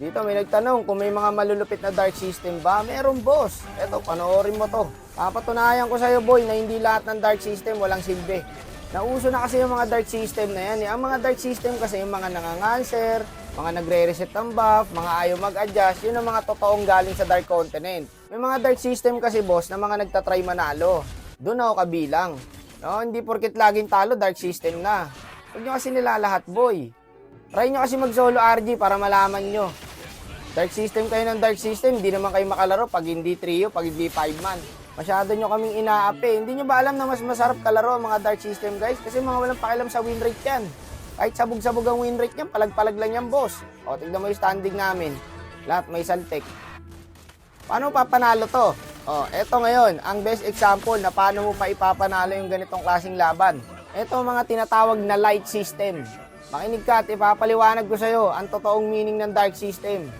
Dito may nagtanong kung may mga malulupit na dark system ba? Meron, boss. Eto, panoorin mo to. Papatunayan ko sa'yo, boy, na hindi lahat ng dark system walang silbi. Nauso na kasi yung mga dark system na yan. Ang mga dark system kasi yung mga nanganganser, mga nagre-reset ng buff, mga ayaw mag-adjust, yun ang mga totoong galing sa Dark Continent. May mga dark system kasi, boss, na mga nagtatry manalo. Doon ako kabilang. No, hindi porket laging talo, dark system na. Huwag nyo kasi nilalahat, boy. Try nyo kasi mag-solo RG para malaman nyo. Dark system kayo ng dark system, hindi naman kayo makalaro pag hindi trio, pag hindi 5-man. Masyado nyo kaming inaapi. Hindi nyo ba alam na mas masarap kalaro ang mga dark system, guys? Kasi mga walang pakialam sa win rate yan. Kahit sabog-sabog ang win rate niyan, palag-palag lang yan, boss. O, tignan mo yung standing namin. Lahat may saltek. Paano papanalo to? O, eto ngayon, ang best example na paano mo pa ipapanalo yung ganitong klaseng laban. Eto mga tinatawag na light system. Makinig ka at ipapaliwanag ko sa'yo ang totoong meaning ng dark system.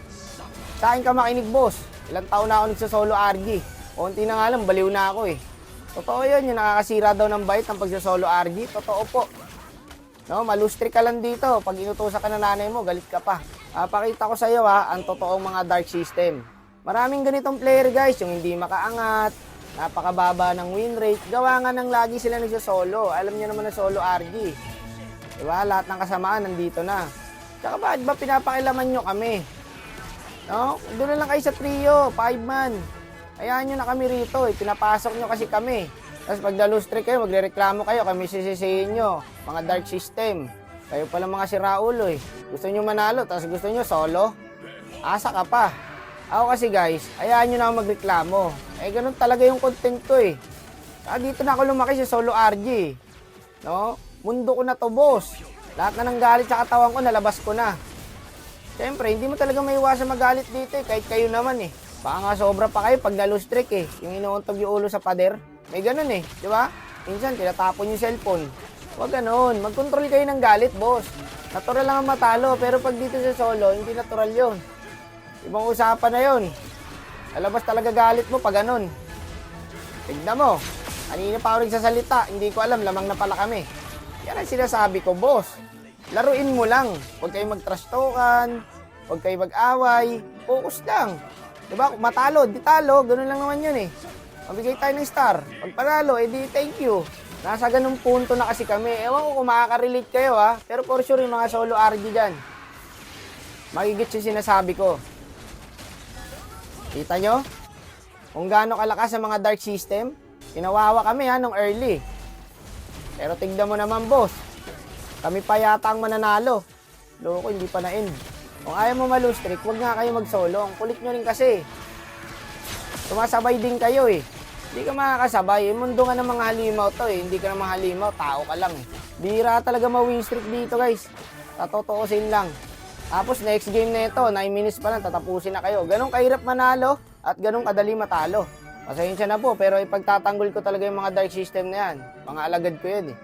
Saan ka makinig, boss? Ilang taon na ako nagsasolo RG. Konti na nga lang, baliw na ako eh. Totoo yun, yung nakakasira daw ng bite ng pagsasolo RG. Totoo po. No, malustri ka lang dito. Pag inutusan ka na nanay mo, galit ka pa. Pakita ko sa iyo ang totoong mga dark system. Maraming ganitong player, guys, yung hindi makaangat, napakababa ng win rate. Gawa nga ng lagi sila nagsasolo. Alam niyo naman na solo RG. Diba? Lahat ng kasamaan nandito na. Tsaka bakit ba pinapakilaman nyo kami? No? Doon na lang kayo sa trio, 5-man. Hayaan nyo na kami rito. Pinapasok nyo kasi kami. Tapos pag na-lose-streak kayo, magre-reklamo kayo, kami sisisihin nyo. Mga dark system. Kayo pala mga siraulo eh. Gusto nyo manalo, tapos gusto nyo solo. Asa ka pa. Ako kasi guys, hayaan nyo na ako magreklamo. Eh ganun talaga yung content ko eh. Dito na ako lumaki sa solo RG. No? Mundo ko na to, boss. Lahat na ng galit sa katawan ko, nalabas ko na. Siyempre, hindi mo talaga maiwasan magalit dito eh. Kahit kayo naman eh. Baka nga sobra pa kayo pag na-lose streak eh. Yung inuuntog yung ulo sa pader. May ganun eh, di ba? Minsan, tinatapon yung cellphone. Huwag ganun. Mag-control kayo ng galit, boss. Natural lang ang matalo, pero pag dito sa solo, hindi natural yun. Ibang usapan na yun. Lalabas talaga galit mo pag ganun. Tignan mo. Kanina pa ako nagsasalita. Hindi ko alam, lamang na pala kami. Yan ang sinasabi ko, boss. Laruin mo lang. Huwag kayo mag-trash talkan. Huwag kayo mag-away. Focus lang. Diba? Kung matalo, di talo. Ganun lang naman yun eh. Mabigay tayo ng star. Pag panalo, edi thank you. Nasa ganung punto na kasi kami. Ewan ko kung makaka-relate kayo pero for sure yung mga solo RG dyan. Magigit yung sinasabi ko. Kita nyo? Kung gaano kalakas sa mga dark system, kinawawa kami nung early. Pero tignan mo naman, boss. Kami pa yata ang mananalo. Loko, hindi pa na-end. Kung ayaw mo ma-lose streak, huwag nga kayo mag-solo. Ang kulit nyo rin kasi. Sumasabay din kayo eh. Hindi ka makakasabay. Mundo nga ng mga halimaw to eh. Hindi ka naman halimaw, tao ka lang eh. Bira talaga ma-win streak dito, guys. Tatotoosin lang. Tapos next game na ito, 9 minutes pa lang, tatapusin na kayo. Ganong kahirap manalo at ganong kadali matalo. Pasensya na po, pero ipagtatanggol ko talaga yung mga dark system na yan. Mga alagad ko yun eh.